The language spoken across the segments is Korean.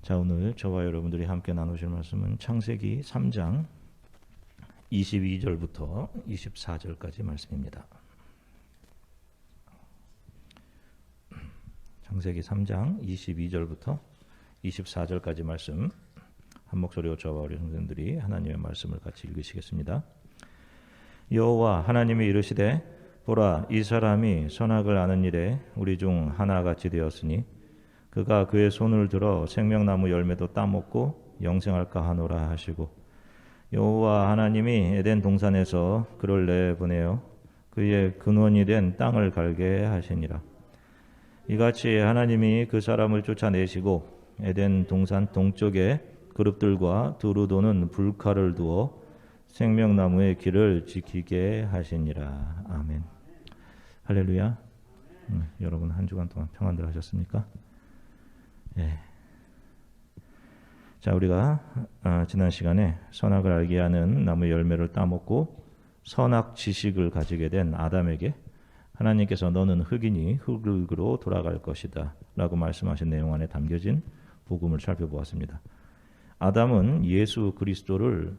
자, 오늘 저와 여러분들이 함께 나누실 말씀은 창세기 3장 22절부터 24절까지 말씀입니다. 창세기 3장 22절부터 24절까지 말씀, 한 목소리로 저와 우리 성도님들이 하나님의 말씀을 같이 읽으시겠습니다. 여호와 하나님이 이르시되 보라, 이 사람이 선악을 아는 일에 우리 중 하나같이 되었으니 그가 그의 손을 들어 생명나무 열매도 따먹고 영생할까 하노라 하시고, 여호와 하나님이 에덴 동산에서 그를 내보내어 그의 근원이 된 땅을 갈게 하시니라. 이같이 하나님이 그 사람을 쫓아내시고 에덴 동산 동쪽에 그룹들과 두루 도는 불칼을 두어 생명나무의 길을 지키게 하시니라. 아멘. 할렐루야. 여러분 한 주간 동안 평안들 하셨습니까? 예. 자, 우리가 지난 시간에 선악을 알게 하는 나무 열매를 따먹고 선악 지식을 가지게 된 아담에게 하나님께서 너는 흙이니 흙으로 돌아갈 것이다 라고 말씀하신 내용 안에 담겨진 복음을 살펴보았습니다. 아담은 예수 그리스도를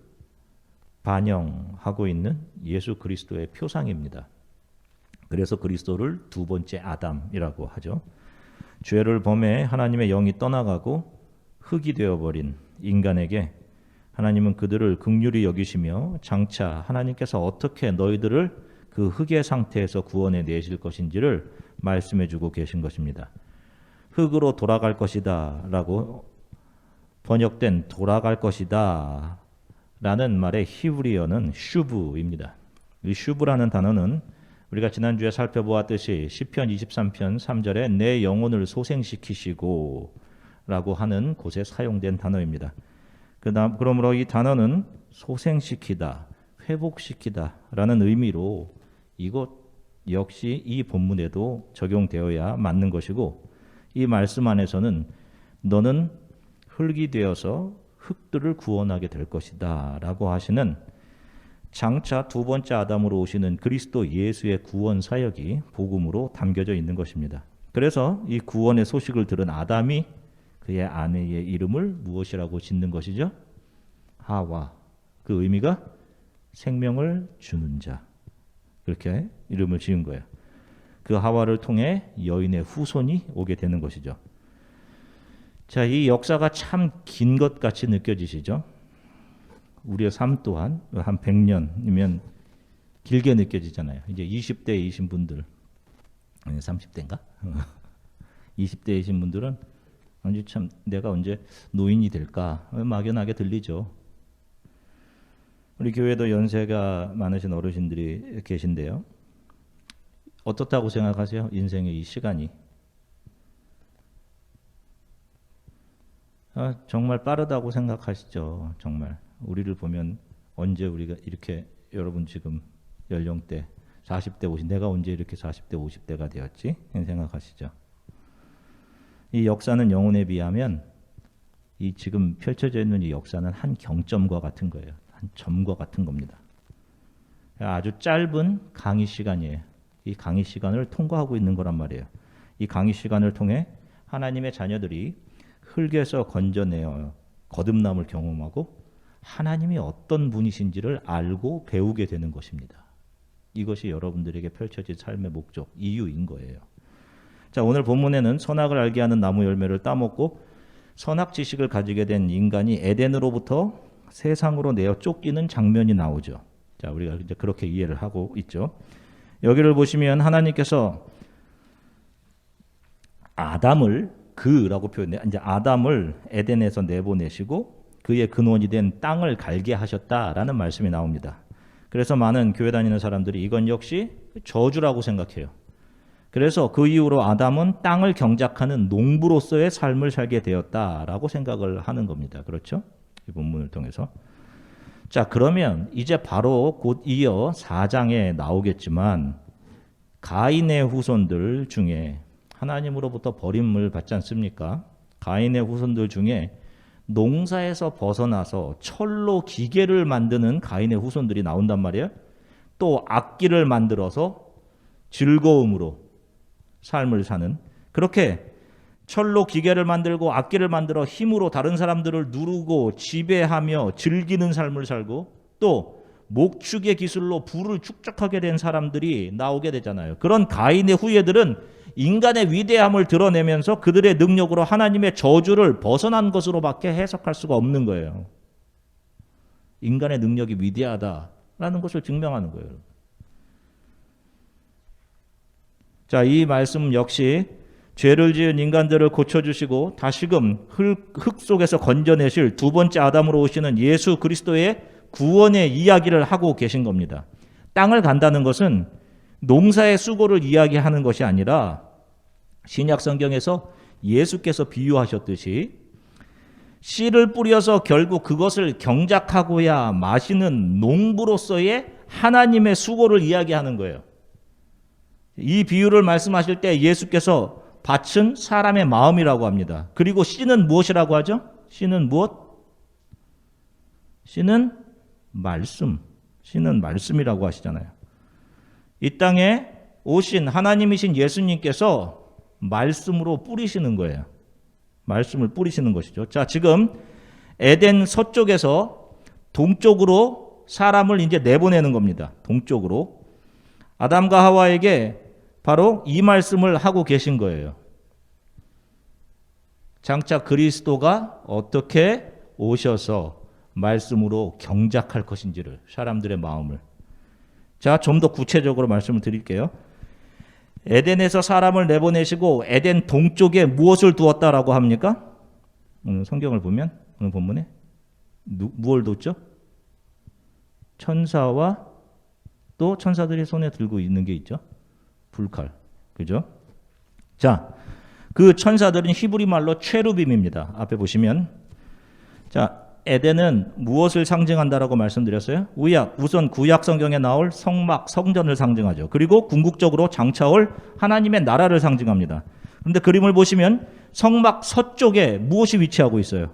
반영하고 있는 예수 그리스도의 표상입니다. 그래서 그리스도를 두 번째 아담이라고 하죠. 죄를 범해 하나님의 영이 떠나가고 흙이 되어버린 인간에게 하나님은 그들을 긍휼히 여기시며 장차 하나님께서 어떻게 너희들을 그 흙의 상태에서 구원해 내실 것인지를 말씀해 주고 계신 것입니다. 흙으로 돌아갈 것이다 라고 번역된 돌아갈 것이다 라는 말의 히브리어는 슈브입니다. 이 슈브라는 단어는 우리가 지난주에 살펴보았듯이 시편 23편 3절에 내 영혼을 소생시키시고 라고 하는 곳에 사용된 단어입니다. 그러므로 이 단어는 소생시키다, 회복시키다 라는 의미로 이것 역시 이 본문에도 적용되어야 맞는 것이고, 이 말씀 안에서는 너는 흙이 되어서 흙들을 구원하게 될 것이다 라고 하시는 장차 두 번째 아담으로 오시는 그리스도 예수의 구원 사역이 복음으로 담겨져 있는 것입니다. 그래서 이 구원의 소식을 들은 아담이 그의 아내의 이름을 무엇이라고 짓는 것이죠? 하와. 그 의미가 생명을 주는 자. 그렇게 이름을 지은 거예요. 그 하와를 통해 여인의 후손이 오게 되는 것이죠. 자, 이 역사가 참 긴 것 같이 느껴지시죠? 우리의 삶 또한 한 100년이면 길게 느껴지잖아요. 이제 20대이신 분들, 아니 30대인가? 20대이신 분들은 언제 참 내가 언제 노인이 될까 막연하게 들리죠. 우리 교회도 연세가 많으신 어르신들이 계신데요. 어떻다고 생각하세요? 인생의 이 시간이. 정말 빠르다고 생각하시죠. 정말. 우리를 보면 언제 우리가 이렇게, 여러분 지금 연령대 40대 50, 내가 언제 이렇게 40대 50대가 되었지? 생각하시죠. 이 역사는 영혼에 비하면 이 지금 펼쳐져 있는 이 역사는 한 경점과 같은 거예요. 한 점과 같은 겁니다. 아주 짧은 강의 시간이에요. 이 강의 시간을 통과하고 있는 거란 말이에요. 이 강의 시간을 통해 하나님의 자녀들이 흙에서 건져내어 거듭남을 경험하고 하나님이 어떤 분이신지를 알고 배우게 되는 것입니다. 이것이 여러분들에게 펼쳐진 삶의 목적, 이유인 거예요. 자, 오늘 본문에는 선악을 알게 하는 나무 열매를 따먹고 선악 지식을 가지게 된 인간이 에덴으로부터 세상으로 내어 쫓기는 장면이 나오죠. 자, 우리가 이제 그렇게 이해를 하고 있죠. 여기를 보시면 하나님께서 아담을 그라고 표현해요. 이제 아담을 에덴에서 내보내시고 그의 근원이 된 땅을 갈게 하셨다라는 말씀이 나옵니다. 그래서 많은 교회 다니는 사람들이 이건 역시 저주라고 생각해요. 그래서 그 이후로 아담은 땅을 경작하는 농부로서의 삶을 살게 되었다라고 생각을 하는 겁니다. 그렇죠? 이 본문을 통해서. 자, 그러면 이제 바로 곧 이어 4장에 나오겠지만 가인의 후손들 중에 하나님으로부터 버림을 받지 않습니까? 가인의 후손들 중에 농사에서 벗어나서 철로 기계를 만드는 가인의 후손들이 나온단 말이에요. 또 악기를 만들어서 즐거움으로 삶을 사는, 그렇게 철로 기계를 만들고 악기를 만들어 힘으로 다른 사람들을 누르고 지배하며 즐기는 삶을 살고 또 목축의 기술로 부를 축적하게 된 사람들이 나오게 되잖아요. 그런 가인의 후예들은 인간의 위대함을 드러내면서 그들의 능력으로 하나님의 저주를 벗어난 것으로밖에 해석할 수가 없는 거예요. 인간의 능력이 위대하다라는 것을 증명하는 거예요. 자, 이 말씀 역시 죄를 지은 인간들을 고쳐주시고 다시금 흙 속에서 건져내실 두 번째 아담으로 오시는 예수 그리스도의 구원의 이야기를 하고 계신 겁니다. 땅을 간다는 것은 농사의 수고를 이야기하는 것이 아니라 신약 성경에서 예수께서 비유하셨듯이 씨를 뿌려서 결국 그것을 경작하고야 마시는 농부로서의 하나님의 수고를 이야기하는 거예요. 이 비유를 말씀하실 때 예수께서 밭은 사람의 마음이라고 합니다. 그리고 씨는 무엇이라고 하죠? 씨는 무엇? 씨는 말씀. 씨는 말씀이라고 하시잖아요. 이 땅에 오신 하나님이신 예수님께서 말씀으로 뿌리시는 거예요. 말씀을 뿌리시는 것이죠. 자, 지금 에덴 서쪽에서 동쪽으로 사람을 이제 내보내는 겁니다. 동쪽으로. 아담과 하와에게 바로 이 말씀을 하고 계신 거예요. 장차 그리스도가 어떻게 오셔서 말씀으로 경작할 것인지를, 사람들의 마음을. 자, 좀 더 구체적으로 말씀을 드릴게요. 에덴에서 사람을 내보내시고 에덴 동쪽에 무엇을 두었다라고 합니까? 오늘 성경을 보면 오늘 본문에 무엇을 뒀죠? 천사와 또 천사들이 손에 들고 있는 게 있죠. 불칼. 그죠? 자, 그 천사들은 히브리 말로 체루빔입니다. 앞에 보시면. 자, 에덴은 무엇을 상징한다라고 말씀드렸어요? 우선 구약 성경에 나올 성막, 성전을 상징하죠. 그리고 궁극적으로 장차올 하나님의 나라를 상징합니다. 그런데 그림을 보시면 성막 서쪽에 무엇이 위치하고 있어요?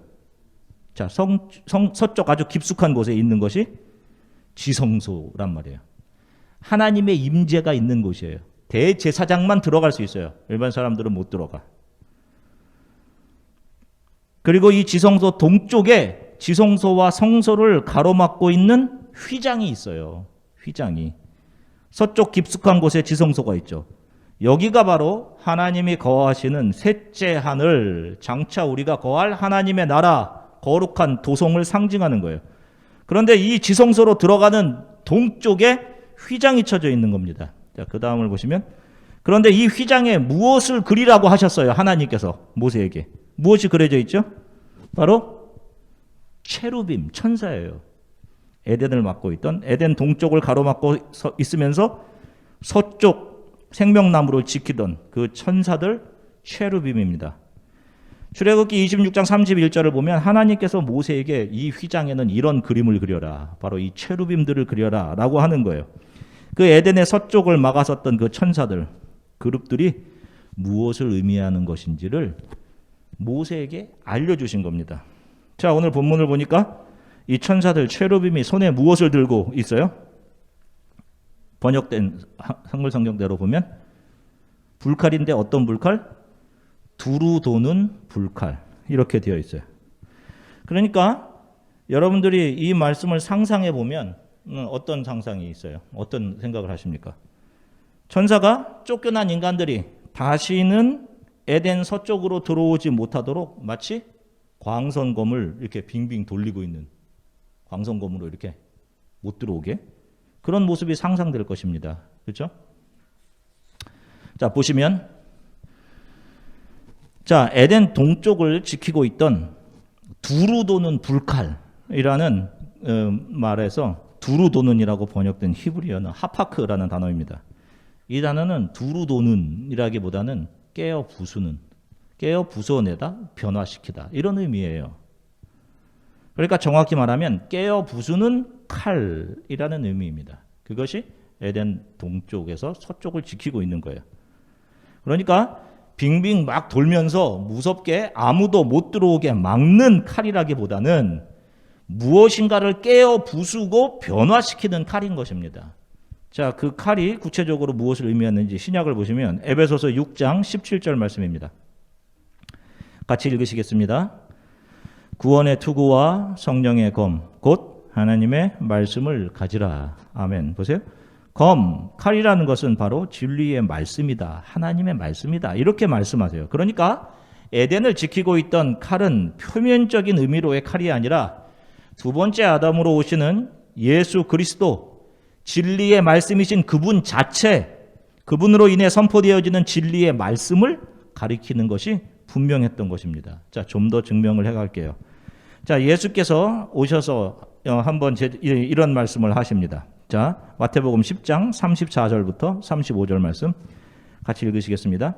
자, 서쪽 아주 깊숙한 곳에 있는 것이 지성소란 말이에요. 하나님의 임재가 있는 곳이에요. 대제사장만 들어갈 수 있어요. 일반 사람들은 못 들어가. 그리고 이 지성소 동쪽에 지성소와 성소를 가로막고 있는 휘장이 있어요. 휘장이. 서쪽 깊숙한 곳에 지성소가 있죠. 여기가 바로 하나님이 거하시는 셋째 하늘, 장차 우리가 거할 하나님의 나라, 거룩한 도성을 상징하는 거예요. 그런데 이 지성소로 들어가는 동쪽에 휘장이 쳐져 있는 겁니다. 자, 그 다음을 보시면, 그런데 이 휘장에 무엇을 그리라고 하셨어요? 하나님께서 모세에게. 무엇이 그려져 있죠? 바로 체루빔, 천사예요. 에덴을 맡고 있던, 에덴 동쪽을 가로막고 있으면서 서쪽 생명나무를 지키던 그 천사들 체루빔입니다. 출애굽기 26장 31절을 보면 하나님께서 모세에게 이 휘장에는 이런 그림을 그려라. 바로 이 체루빔들을 그려라 라고 하는 거예요. 그 에덴의 서쪽을 막아섰던 그 천사들, 그룹들이 무엇을 의미하는 것인지를 모세에게 알려주신 겁니다. 자, 오늘 본문을 보니까 이 천사들 체루빔이 손에 무엇을 들고 있어요? 번역된 한글 성경대로 보면 불칼인데 어떤 불칼? 두루 도는 불칼. 이렇게 되어 있어요. 그러니까 여러분들이 이 말씀을 상상해 보면 어떤 상상이 있어요? 어떤 생각을 하십니까? 천사가 쫓겨난 인간들이 다시는 에덴 서쪽으로 들어오지 못하도록 마치 광선검을 이렇게 빙빙 돌리고 있는, 광선검으로 이렇게 못 들어오게, 그런 모습이 상상될 것입니다. 그렇죠? 자, 보시면, 자, 에덴 동쪽을 지키고 있던 두루 도는 불칼이라는 말에서 두루 도는이라고 번역된 히브리어는 하파크라는 단어입니다. 이 단어는 두루 도는이라기보다는 깨어 부수는, 깨어 부숴내다, 변화시키다, 이런 의미예요. 그러니까 정확히 말하면 깨어 부수는 칼이라는 의미입니다. 그것이 에덴 동쪽에서 서쪽을 지키고 있는 거예요. 그러니까 빙빙 막 돌면서 무섭게 아무도 못 들어오게 막는 칼이라기보다는 무엇인가를 깨어 부수고 변화시키는 칼인 것입니다. 자, 그 칼이 구체적으로 무엇을 의미하는지 신약을 보시면 에베소서 6장 17절 말씀입니다. 같이 읽으시겠습니다. 구원의 투구와 성령의 검, 곧 하나님의 말씀을 가지라. 아멘. 보세요. 검, 칼이라는 것은 바로 진리의 말씀이다. 하나님의 말씀이다. 이렇게 말씀하세요. 그러니까 에덴을 지키고 있던 칼은 표면적인 의미로의 칼이 아니라 두 번째 아담으로 오시는 예수 그리스도, 진리의 말씀이신 그분 자체, 그분으로 인해 선포되어지는 진리의 말씀을 가리키는 것이 분명했던 것입니다. 자, 좀 더 증명을 해갈게요. 자, 예수께서 오셔서 한번 이런 말씀을 하십니다. 자, 마태복음 10장 34절부터 35절 말씀 같이 읽으시겠습니다.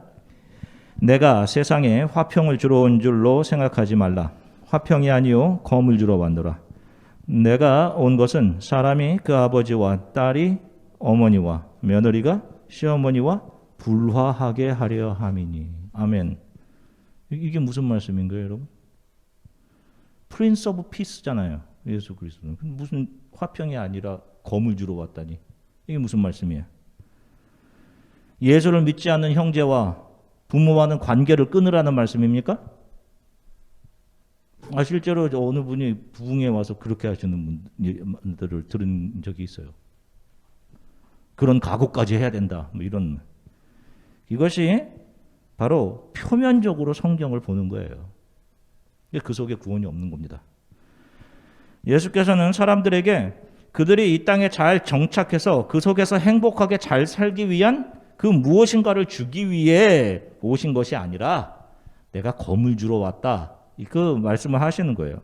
내가 세상에 화평을 주러 온 줄로 생각하지 말라. 화평이 아니요 검을 주러 왔노라. 내가 온 것은 사람이 그 아버지와 딸이 어머니와 며느리가 시어머니와 불화하게 하려 함이니. 아멘. 이게 무슨 말씀인 거예요, 여러분? 프린스 오브 피스잖아요. 예수 그리스도는. 무슨 화평이 아니라 검을 주러 왔다니. 이게 무슨 말씀이에요? 예수를 믿지 않는 형제와 부모와는 관계를 끊으라는 말씀입니까? 실제로 어느 분이 부흥에 와서 그렇게 하시는 분들을 들은 적이 있어요. 그런 각오까지 해야 된다. 뭐 이런. 이것이 바로 표면적으로 성경을 보는 거예요. 그 속에 구원이 없는 겁니다. 예수께서는 사람들에게 그들이 이 땅에 잘 정착해서 그 속에서 행복하게 잘 살기 위한 그 무엇인가를 주기 위해 오신 것이 아니라 내가 검을 주러 왔다. 그 말씀을 하시는 거예요.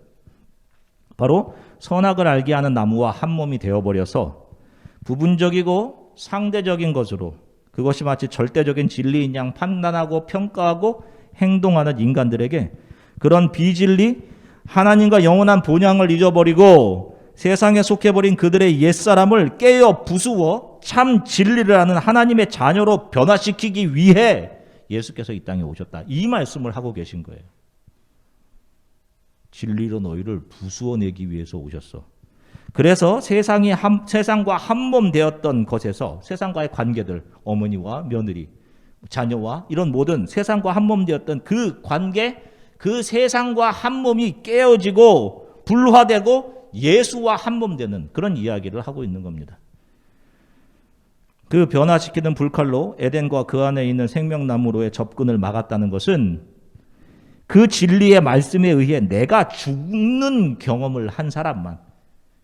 바로 선악을 알게 하는 나무와 한 몸이 되어버려서 부분적이고 상대적인 것으로 그것이 마치 절대적인 진리인 양 판단하고 평가하고 행동하는 인간들에게 그런 비진리, 하나님과 영원한 본향을 잊어버리고 세상에 속해버린 그들의 옛사람을 깨어 부수어 참 진리를 아는 하나님의 자녀로 변화시키기 위해 예수께서 이 땅에 오셨다. 이 말씀을 하고 계신 거예요. 진리로 너희를 부수어내기 위해서 오셨어. 그래서 세상과 한 몸 되었던 것에서 세상과의 관계들, 어머니와 며느리, 자녀와 이런 모든 세상과 한 몸 되었던 그 관계, 그 세상과 한 몸이 깨어지고 불화되고 예수와 한 몸 되는 그런 이야기를 하고 있는 겁니다. 그 변화시키는 불칼로 에덴과 그 안에 있는 생명나무로의 접근을 막았다는 것은 그 진리의 말씀에 의해 내가 죽는 경험을 한 사람만,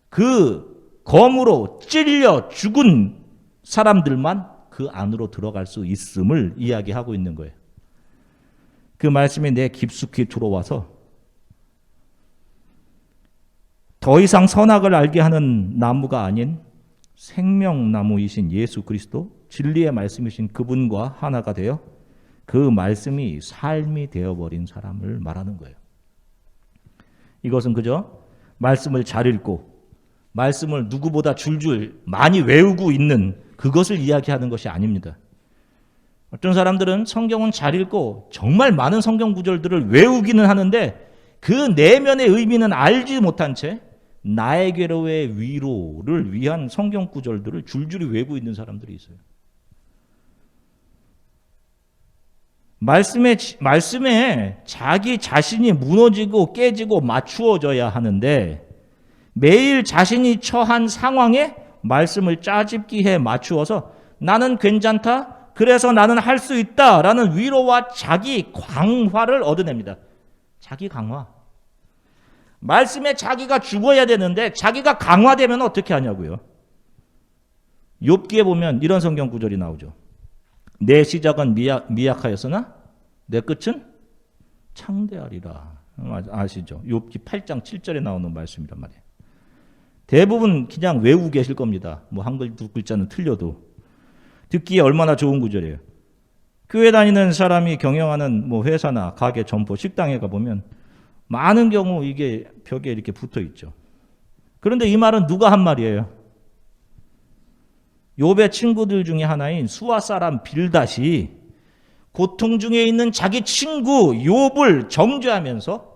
그 검으로 찔려 죽은 사람들만 그 안으로 들어갈 수 있음을 이야기하고 있는 거예요. 그 말씀이 내 깊숙이 들어와서 더 이상 선악을 알게 하는 나무가 아닌 생명나무이신 예수 그리스도, 진리의 말씀이신 그분과 하나가 되어 그 말씀이 삶이 되어버린 사람을 말하는 거예요. 이것은 그저 말씀을 잘 읽고 말씀을 누구보다 줄줄 많이 외우고 있는 그것을 이야기하는 것이 아닙니다. 어떤 사람들은 성경은 잘 읽고 정말 많은 성경 구절들을 외우기는 하는데 그 내면의 의미는 알지 못한 채 나에게로의 위로를 위한 성경 구절들을 줄줄이 외우고 있는 사람들이 있어요. 말씀에 자기 자신이 무너지고 깨지고 맞추어져야 하는데 매일 자신이 처한 상황에 말씀을 짜집기해 맞추어서 나는 괜찮다, 그래서 나는 할 수 있다라는 위로와 자기 강화를 얻어냅니다. 자기 강화. 말씀에 자기가 죽어야 되는데 자기가 강화되면 어떻게 하냐고요. 욥기에 보면 이런 성경 구절이 나오죠. 내 시작은 미약하였으나 내 끝은 창대하리라. 아시죠? 욥기 8장 7절에 나오는 말씀이란 말이에요. 대부분 그냥 외우고 계실 겁니다. 뭐 한글 두 글자는 틀려도. 듣기에 얼마나 좋은 구절이에요. 교회 다니는 사람이 경영하는 뭐 회사나 가게, 점포, 식당에 가보면 많은 경우 이게 벽에 이렇게 붙어 있죠. 그런데 이 말은 누가 한 말이에요? 욥의 친구들 중에 하나인 수아 사람 빌닷이 고통 중에 있는 자기 친구 욥을 정죄하면서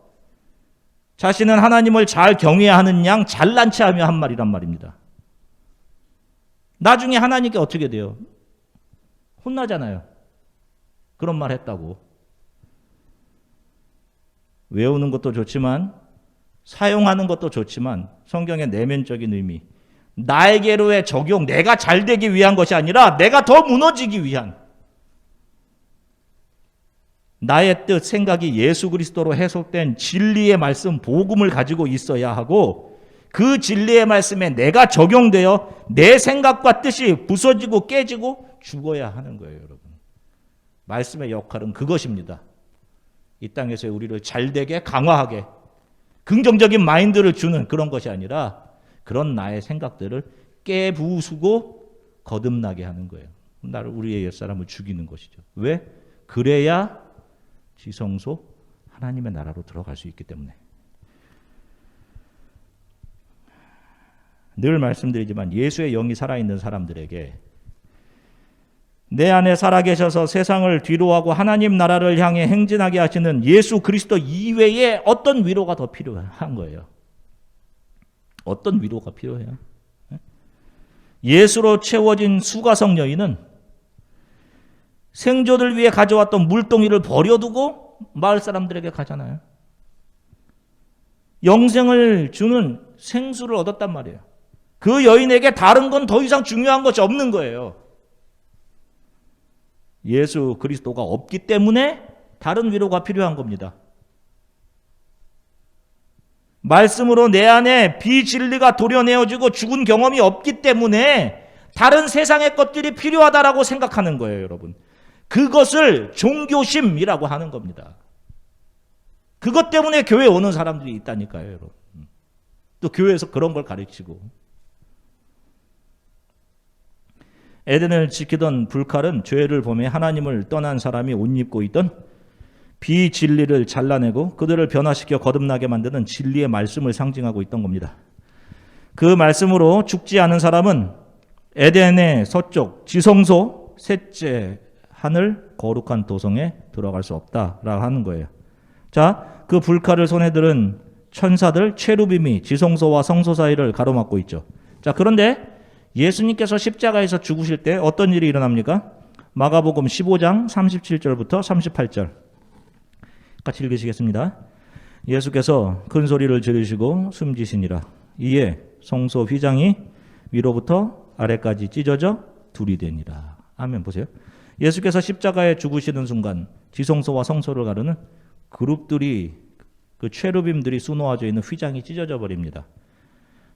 자신은 하나님을 잘 경외해야 하는 양 잘난 체하며 한 말이란 말입니다. 나중에 하나님께 어떻게 돼요? 혼나잖아요. 그런 말 했다고. 외우는 것도 좋지만 사용하는 것도 좋지만 성경의 내면적인 의미, 나에게로의 적용, 내가 잘 되기 위한 것이 아니라 내가 더 무너지기 위한, 나의 뜻, 생각이 예수 그리스도로 해석된 진리의 말씀, 복음을 가지고 있어야 하고, 그 진리의 말씀에 내가 적용되어 내 생각과 뜻이 부서지고 깨지고 죽어야 하는 거예요, 여러분. 말씀의 역할은 그것입니다. 이 땅에서 우리를 잘되게 강화하게 긍정적인 마인드를 주는 그런 것이 아니라 그런 나의 생각들을 깨부수고 거듭나게 하는 거예요. 나를, 우리의 옛사람을 죽이는 것이죠. 왜? 그래야 지성소 하나님의 나라로 들어갈 수 있기 때문에. 늘 말씀드리지만 예수의 영이 살아있는 사람들에게 내 안에 살아계셔서 세상을 뒤로하고 하나님 나라를 향해 행진하게 하시는 예수 그리스도 이외에 어떤 위로가 더 필요한 거예요. 어떤 위로가 필요해요? 예수로 채워진 수가성 여인은 생존을 위해 가져왔던 물동이를 버려두고 마을 사람들에게 가잖아요. 영생을 주는 생수를 얻었단 말이에요. 그 여인에게 다른 건 더 이상 중요한 것이 없는 거예요. 예수 그리스도가 없기 때문에 다른 위로가 필요한 겁니다. 말씀으로 내 안에 비진리가 도려내어지고 죽은 경험이 없기 때문에 다른 세상의 것들이 필요하다라고 생각하는 거예요, 여러분. 그것을 종교심이라고 하는 겁니다. 그것 때문에 교회에 오는 사람들이 있다니까요, 여러분. 또 교회에서 그런 걸 가르치고. 에덴을 지키던 불칼은 죄를 범해 하나님을 떠난 사람이 옷 입고 있던 비진리를 잘라내고 그들을 변화시켜 거듭나게 만드는 진리의 말씀을 상징하고 있던 겁니다. 그 말씀으로 죽지 않은 사람은 에덴의 서쪽 지성소 셋째 하늘 거룩한 도성에 들어갈 수 없다라고 하는 거예요. 자, 그 불칼을 손에 들은 천사들 체루빔이 지성소와 성소 사이를 가로막고 있죠. 자, 그런데 예수님께서 십자가에서 죽으실 때 어떤 일이 일어납니까? 마가복음 15장 37절부터 38절 같이 읽으시겠습니다. 예수께서 큰 소리를 지르시고 숨지시니라. 이에 성소 휘장이 위로부터 아래까지 찢어져 둘이 되니라. 아멘. 보세요. 예수께서 십자가에 죽으시는 순간 지성소와 성소를 가르는 그룹들이, 그 체루빔들이 수놓아져 있는 휘장이 찢어져 버립니다.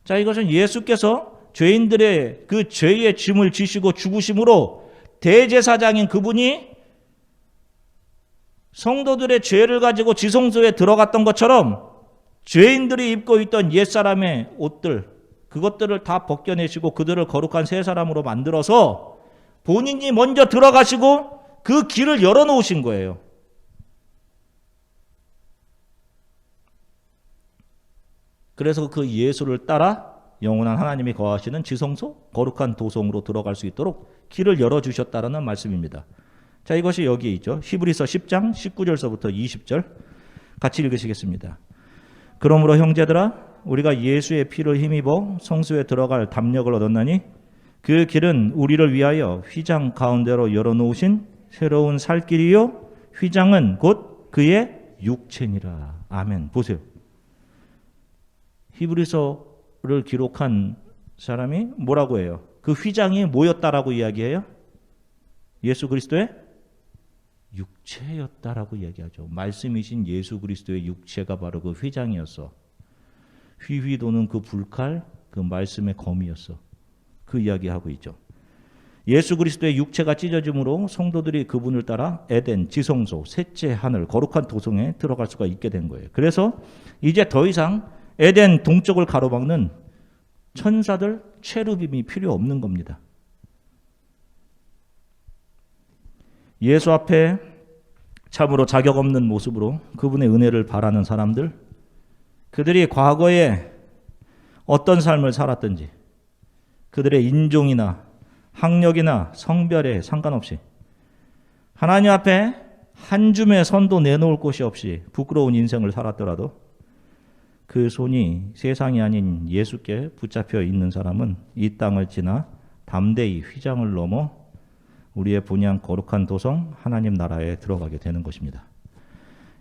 자, 이것은 예수께서 죄인들의 그 죄의 짐을 지시고 죽으심으로 대제사장인 그분이 성도들의 죄를 가지고 지성소에 들어갔던 것처럼 죄인들이 입고 있던 옛사람의 옷들, 그것들을 다 벗겨내시고 그들을 거룩한 새 사람으로 만들어서 본인이 먼저 들어가시고 그 길을 열어놓으신 거예요. 그래서 그 예수를 따라 영원한 하나님이 거하시는 지성소, 거룩한 도성으로 들어갈 수 있도록 길을 열어주셨다라는 말씀입니다. 자, 이것이 여기에 있죠. 히브리서 10장 19절서부터 20절 같이 읽으시겠습니다. 그러므로 형제들아, 우리가 예수의 피를 힘입어 성소에 들어갈 담력을 얻었나니 그 길은 우리를 위하여 휘장 가운데로 열어놓으신 새로운 살 길이요 휘장은 곧 그의 육체니라. 아멘. 보세요. 히브리서를 기록한 사람이 뭐라고 해요? 그 휘장이 뭐였다라고 이야기해요? 예수 그리스도의 육체였다라고 이야기하죠. 말씀이신 예수 그리스도의 육체가 바로 그 휘장이었어. 휘휘 도는 그 불칼, 그 말씀의 검이었어. 그 이야기하고 있죠. 예수 그리스도의 육체가 찢어짐으로 성도들이 그분을 따라 에덴, 지성소, 셋째 하늘, 거룩한 도성에 들어갈 수가 있게 된 거예요. 그래서 이제 더 이상 에덴 동쪽을 가로막는 천사들, 체루빔이 필요 없는 겁니다. 예수 앞에 참으로 자격 없는 모습으로 그분의 은혜를 바라는 사람들, 그들이 과거에 어떤 삶을 살았든지 그들의 인종이나 학력이나 성별에 상관없이 하나님 앞에 한 줌의 선도 내놓을 곳이 없이 부끄러운 인생을 살았더라도 그 손이 세상이 아닌 예수께 붙잡혀 있는 사람은 이 땅을 지나 담대히 휘장을 넘어 우리의 본향 거룩한 도성 하나님 나라에 들어가게 되는 것입니다.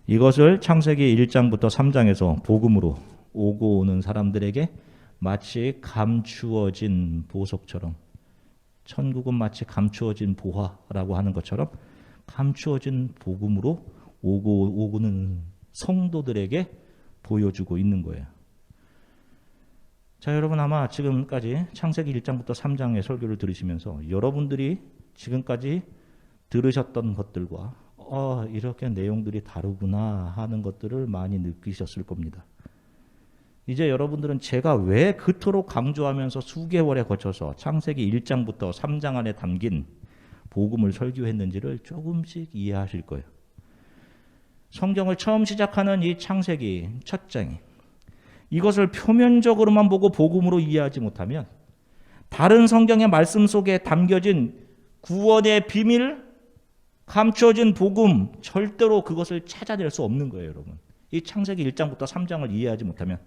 이것을 창세기 1장부터 3장에서 복음으로 오고 오는 사람들에게 마치 감추어진 보석처럼, 천국은 마치 감추어진 보화라고 하는 것처럼 감추어진 복음으로 오고는 성도들에게 보여주고 있는 거예요. 자, 여러분 아마 지금까지 창세기 1장부터 3장의 설교를 들으시면서 여러분들이 지금까지 들으셨던 것들과 이렇게 내용들이 다르구나 하는 것들을 많이 느끼셨을 겁니다. 이제 여러분들은 제가 왜 그토록 강조하면서 수개월에 거쳐서 창세기 1장부터 3장 안에 담긴 복음을 설교했는지를 조금씩 이해하실 거예요. 성경을 처음 시작하는 이 창세기 첫 장이 이것을 표면적으로만 보고 복음으로 이해하지 못하면 다른 성경의 말씀 속에 담겨진 구원의 비밀, 감춰진 복음, 절대로 그것을 찾아낼 수 없는 거예요, 여러분. 이 창세기 1장부터 3장을 이해하지 못하면.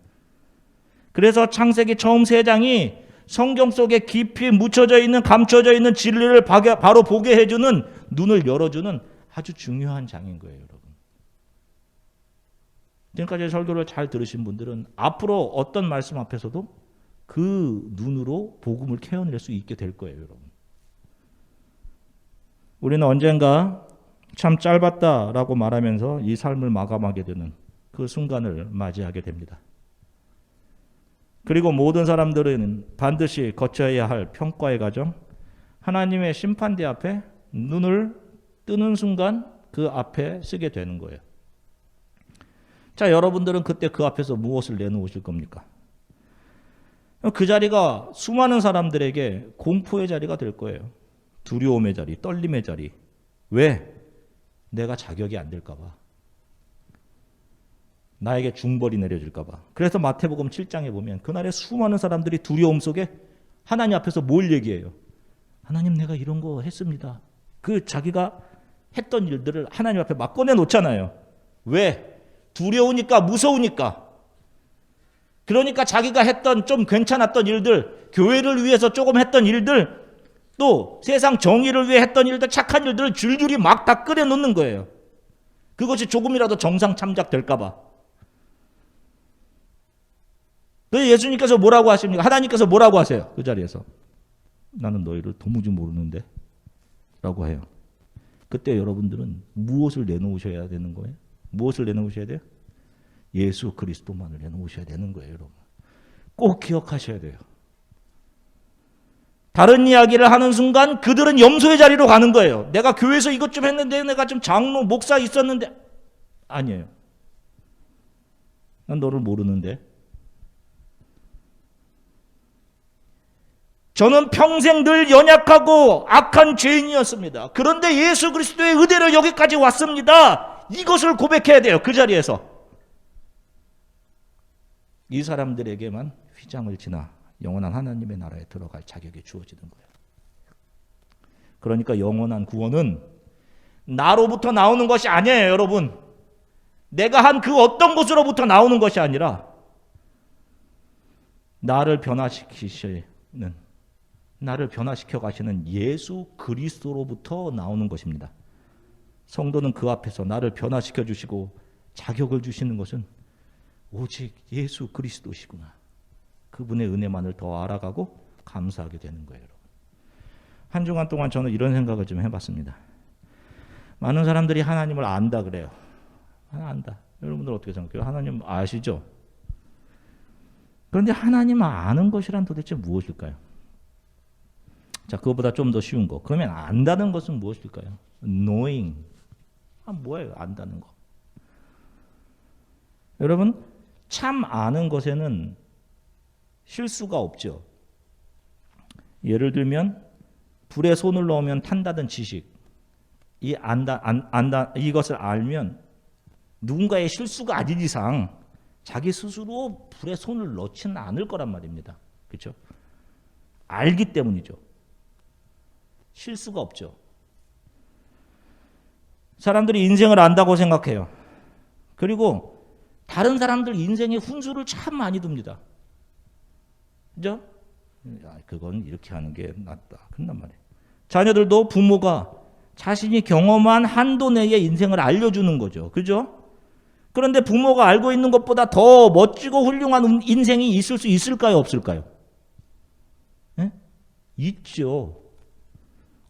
그래서 창세기 처음 3장이 성경 속에 깊이 묻혀져 있는, 감춰져 있는 진리를 바로 보게 해주는, 눈을 열어주는 아주 중요한 장인 거예요, 여러분. 지금까지 설교를 잘 들으신 분들은 앞으로 어떤 말씀 앞에서도 그 눈으로 복음을 캐어낼 수 있게 될 거예요, 여러분. 우리는 언젠가 참 짧았다라고 말하면서 이 삶을 마감하게 되는 그 순간을 맞이하게 됩니다. 그리고 모든 사람들은 반드시 거쳐야 할 평가의 과정, 하나님의 심판대 앞에 눈을 뜨는 순간 그 앞에 쓰게 되는 거예요. 자, 여러분들은 그때 그 앞에서 무엇을 내놓으실 겁니까? 그 자리가 수많은 사람들에게 공포의 자리가 될 거예요. 두려움의 자리, 떨림의 자리. 왜? 내가 자격이 안 될까 봐. 나에게 중벌이 내려질까 봐. 그래서 마태복음 7장에 보면 그날에 수많은 사람들이 두려움 속에 하나님 앞에서 뭘 얘기해요? 하나님, 내가 이런 거 했습니다. 그 자기가 했던 일들을 하나님 앞에 막 꺼내놓잖아요. 왜? 두려우니까, 무서우니까. 그러니까 자기가 했던 좀 괜찮았던 일들, 교회를 위해서 조금 했던 일들, 또 세상 정의를 위해 했던 일들, 착한 일들을 줄줄이 막 다 꺼내놓는 거예요. 그것이 조금이라도 정상 참작될까 봐. 그래서 예수님께서 뭐라고 하십니까? 하나님께서 뭐라고 하세요? 그 자리에서. 나는 너희를 도무지 모르는데 라고 해요. 그때 여러분들은 무엇을 내놓으셔야 되는 거예요? 무엇을 내놓으셔야 돼요? 예수 그리스도만을 내놓으셔야 되는 거예요, 여러분. 꼭 기억하셔야 돼요. 다른 이야기를 하는 순간 그들은 염소의 자리로 가는 거예요. 내가 교회에서 이것 좀 했는데, 내가 좀 장로, 목사 있었는데. 아니에요. 난 너를 모르는데. 저는 평생 늘 연약하고 악한 죄인이었습니다. 그런데 예수 그리스도의 은혜로 여기까지 왔습니다. 이것을 고백해야 돼요. 그 자리에서. 이 사람들에게만 휘장을 지나 영원한 하나님의 나라에 들어갈 자격이 주어지는 거예요. 그러니까 영원한 구원은 나로부터 나오는 것이 아니에요, 여러분. 내가 한 그 어떤 것으로부터 나오는 것이 아니라 나를 변화시켜 가시는 예수 그리스도로부터 나오는 것입니다. 성도는 그 앞에서 나를 변화시켜 주시고 자격을 주시는 것은 오직 예수 그리스도시구나. 그분의 은혜만을 더 알아가고 감사하게 되는 거예요. 한 주간 동안 저는 이런 생각을 좀 해봤습니다. 많은 사람들이 하나님을 안다 그래요. 안다. 여러분들 어떻게 생각해요? 하나님 아시죠? 그런데 하나님 아는 것이란 도대체 무엇일까요? 자, 그것보다 좀 더 쉬운 거. 그러면 안다는 것은 무엇일까요? knowing. 뭐예요? 안다는 거. 여러분, 참 아는 것에는 실수가 없죠. 예를 들면 불에 손을 넣으면 탄다는 지식. 이것을 알면 누군가의 실수가 아닌 이상 자기 스스로 불에 손을 넣지는 않을 거란 말입니다. 그렇죠? 알기 때문이죠. 실수가 없죠. 사람들이 인생을 안다고 생각해요. 그리고 다른 사람들 인생에 훈수를 참 많이 둡니다. 그죠? 그건 이렇게 하는 게 낫다. 그런단 말이에요. 자녀들도 부모가 자신이 경험한 한도 내의 인생을 알려주는 거죠. 그죠? 그런데 부모가 알고 있는 것보다 더 멋지고 훌륭한 인생이 있을 수 있을까요? 없을까요? 네? 있죠.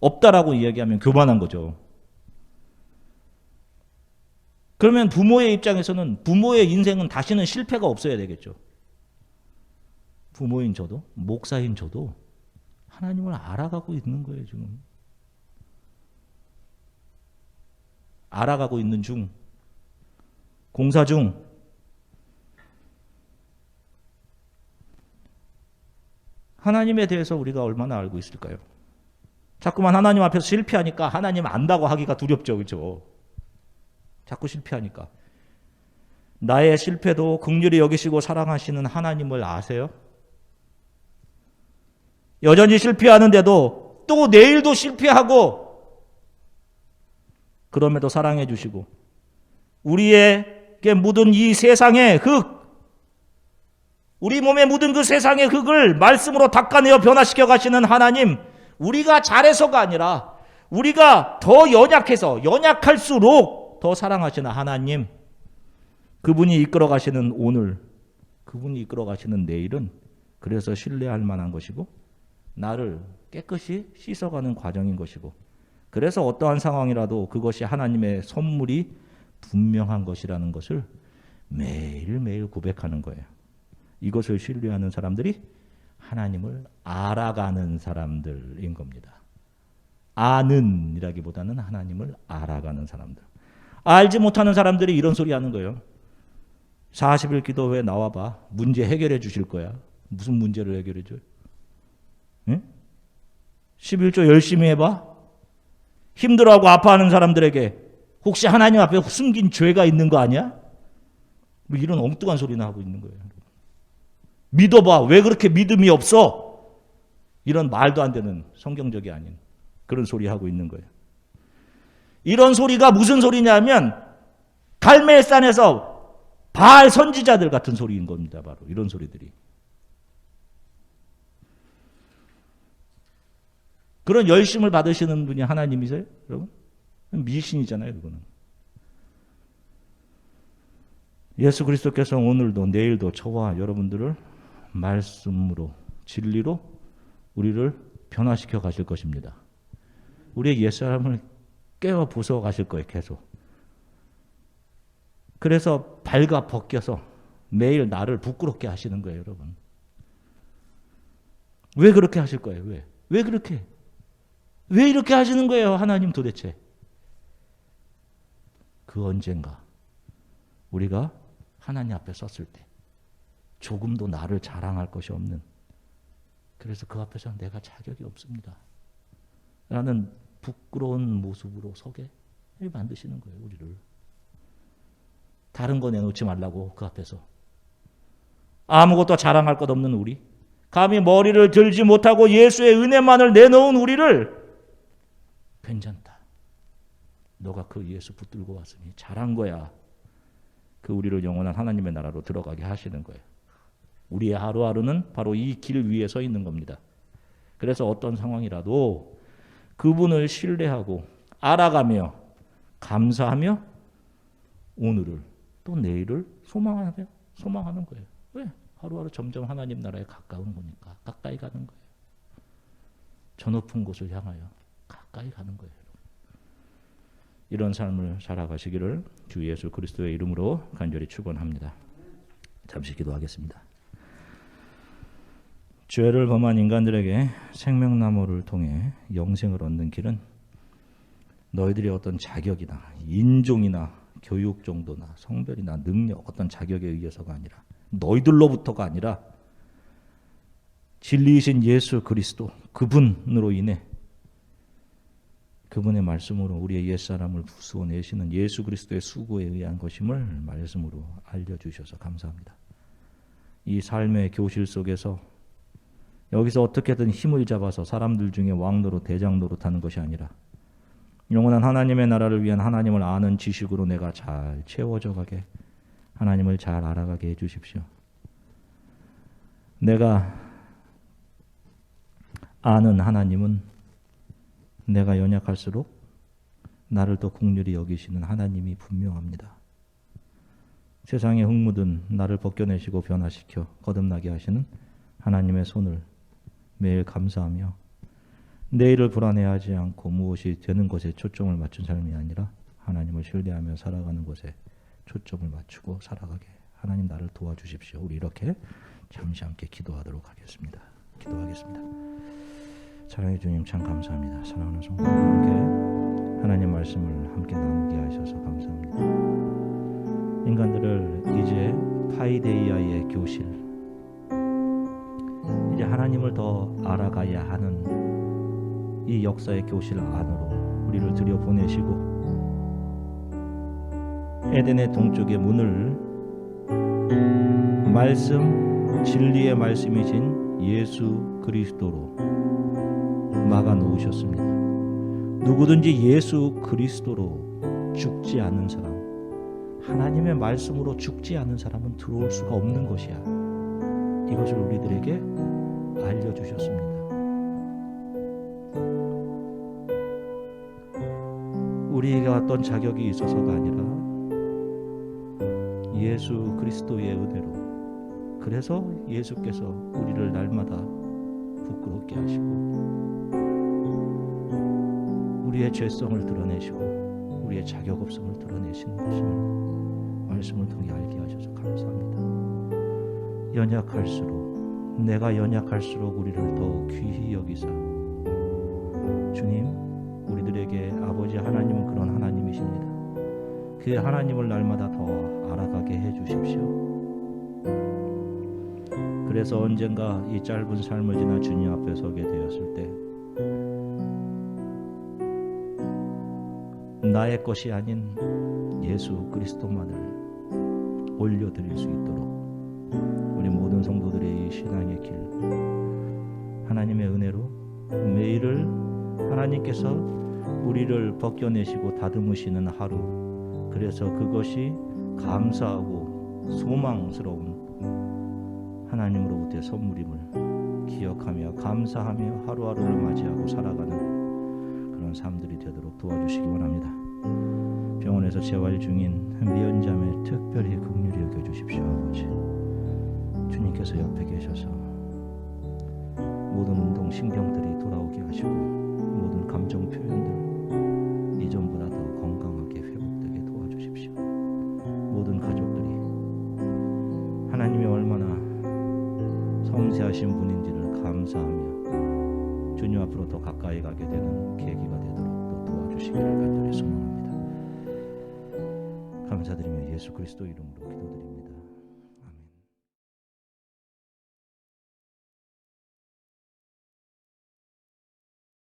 없다라고 이야기하면 교만한 거죠. 그러면 부모의 입장에서는 부모의 인생은 다시는 실패가 없어야 되겠죠. 부모인 저도, 목사인 저도 하나님을 알아가고 있는 거예요, 지금. 알아가고 있는 중, 공사 중. 하나님에 대해서 우리가 얼마나 알고 있을까요? 자꾸만 하나님 앞에서 실패하니까 하나님 안다고 하기가 두렵죠, 그렇죠? 자꾸 실패하니까. 나의 실패도 긍휼히 여기시고 사랑하시는 하나님을 아세요? 여전히 실패하는데도 또 내일도 실패하고 그럼에도 사랑해 주시고 우리에게 묻은 이 세상의 흙, 우리 몸에 묻은 그 세상의 흙을 말씀으로 닦아내어 변화시켜 가시는 하나님, 우리가 잘해서가 아니라 우리가 더 연약해서 연약할수록 더 사랑하시는 하나님, 그분이 이끌어 가시는 오늘, 그분이 이끌어 가시는 내일은 그래서 신뢰할 만한 것이고 나를 깨끗이 씻어가는 과정인 것이고 그래서 어떠한 상황이라도 그것이 하나님의 선물이 분명한 것이라는 것을 매일매일 고백하는 거예요. 이것을 신뢰하는 사람들이 하나님을 알아가는 사람들인 겁니다. 아는이라기보다는 하나님을 알아가는 사람들. 알지 못하는 사람들이 이런 소리 하는 거예요. 40일 기도회 나와봐. 문제 해결해 주실 거야. 무슨 문제를 해결해 줘요? 응? 11조 열심히 해봐. 힘들어하고 아파하는 사람들에게 혹시 하나님 앞에 숨긴 죄가 있는 거 아니야? 뭐 이런 엉뚱한 소리나 하고 있는 거예요. 믿어봐. 왜 그렇게 믿음이 없어? 이런 말도 안 되는 성경적이 아닌 그런 소리 하고 있는 거예요. 이런 소리가 무슨 소리냐면 갈멜산에서 바알 선지자들 같은 소리인 겁니다. 바로 이런 소리들이. 그런 열심을 받으시는 분이 하나님이세요? 여러분? 미신이잖아요. 그거는. 예수 그리스도께서 오늘도 내일도 저와 여러분들을 말씀으로 진리로 우리를 변화시켜 가실 것입니다. 우리의 옛사람을 깨워 부숴 가실 거예요. 계속. 그래서 발가 벗겨서 매일 나를 부끄럽게 하시는 거예요. 여러분. 왜 그렇게 하실 거예요? 왜 그렇게? 왜 이렇게 하시는 거예요? 하나님 도대체. 그 언젠가 우리가 하나님 앞에 섰을 때 조금도 나를 자랑할 것이 없는, 그래서 그 앞에서 내가 자격이 없습니다 라는 부끄러운 모습으로 서게 만드시는 거예요. 우리를. 다른 거 내놓지 말라고. 그 앞에서 아무것도 자랑할 것 없는 우리, 감히 머리를 들지 못하고 예수의 은혜만을 내놓은 우리를 괜찮다. 너가 그 예수 붙들고 왔으니 잘한 거야. 그 우리를 영원한 하나님의 나라로 들어가게 하시는 거예요. 우리의 하루하루는 바로 이 길 위에 서 있는 겁니다. 그래서 어떤 상황이라도 그분을 신뢰하고 알아가며 감사하며 오늘을 또 내일을 소망하는 거예요. 왜? 하루하루 점점 하나님 나라에 가까운 거니까. 가까이 가는 거예요. 저 높은 곳을 향하여 가까이 가는 거예요. 이런 삶을 살아가시기를 주 예수 그리스도의 이름으로 간절히 축원합니다. 잠시 기도하겠습니다. 죄를 범한 인간들에게 생명나무를 통해 영생을 얻는 길은 너희들의 어떤 자격이나 인종이나 교육 정도나 성별이나 능력, 어떤 자격에 의해서가 아니라, 너희들로부터가 아니라 진리이신 예수 그리스도 그분으로 인해, 그분의 말씀으로 우리의 옛사람을 부수어내시는 예수 그리스도의 수고에 의한 것임을 말씀으로 알려주셔서 감사합니다. 이 삶의 교실 속에서 여기서 어떻게든 힘을 잡아서 사람들 중에 왕 노릇 대장 노릇하는 것이 아니라 영원한 하나님의 나라를 위한 하나님을 아는 지식으로 내가 잘 채워져 가게, 하나님을 잘 알아가게 해주십시오. 내가 아는 하나님은 내가 연약할수록 나를 더 긍휼히 여기시는 하나님이 분명합니다. 세상에 흙 묻은 나를 벗겨내시고 변화시켜 거듭나게 하시는 하나님의 손을 매일 감사하며 내일을 불안해하지 않고 무엇이 되는 것에 초점을 맞춘 삶이 아니라 하나님을 신뢰하며 살아가는 것에 초점을 맞추고 살아가게 하나님 나를 도와주십시오. 우리 이렇게 잠시 함께 기도하도록 하겠습니다. 기도하겠습니다. 사랑의 주님 참 감사합니다. 사랑하는 성도들 함께 하나님 말씀을 함께 나누게 하셔서 감사합니다. 인간들을 이제 파이데이아의 교실, 이제 하나님을 더 알아가야 하는 이 역사의 교실 안으로 우리를 들여보내시고 에덴의 동쪽의 문을 말씀, 진리의 말씀이신 예수 그리스도로 막아 놓으셨습니다. 누구든지 예수 그리스도로 죽지 않는 사람, 하나님의 말씀으로 죽지 않은 사람은 들어올 수가 없는 것이야. 이것을 우리들에게 알려주셨습니다. 우리가 어떤 자격이 있어서가 아니라 예수 그리스도의 은혜로, 그래서 예수께서 우리를 날마다 부끄럽게 하시고 우리의 죄성을 드러내시고 우리의 자격 없음을 드러내시는 것을 말씀을 통해 알게 하셔서 감사합니다. 연약할수록, 내가 연약할수록 우리를 더 귀히 여기사 주님, 우리들에게 아버지 하나님은 그런 하나님이십니다. 그 하나님을 날마다 더 알아가게 해주십시오. 그래서 언젠가 이 짧은 삶을 지나 주님 앞에 서게 되었을 때 나의 것이 아닌 예수 그리스도만을 올려드릴 수 있도록 우리 모든 성도들의 이 신앙의 길, 하나님의 은혜로 매일을 하나님께서 우리를 벗겨내시고 다듬으시는 하루, 그래서 그것이 감사하고 소망스러운 하나님으로부터의 선물임을 기억하며 감사하며 하루하루를 맞이하고 살아가는 그런 삶들이 되도록 도와주시기 원합니다. 병원에서 재활 중인 미연자매 특별히 긍휼히 여겨주십시오. 아버지, 주님께서 옆에 계셔서 모든 운동 신경들이 돌아오게 하시고 모든 감정 표현들 이전보다 더 건강하게 회복되게 도와주십시오. 모든 가족들이 하나님이 얼마나 섬세하신 분인지를 감사하며 주님 앞으로 더 가까이 가게 되는 계기가 되도록 또 도와주시기를 간절히 소망합니다. 감사드리며 예수 그리스도 이름으로 기도드립니다.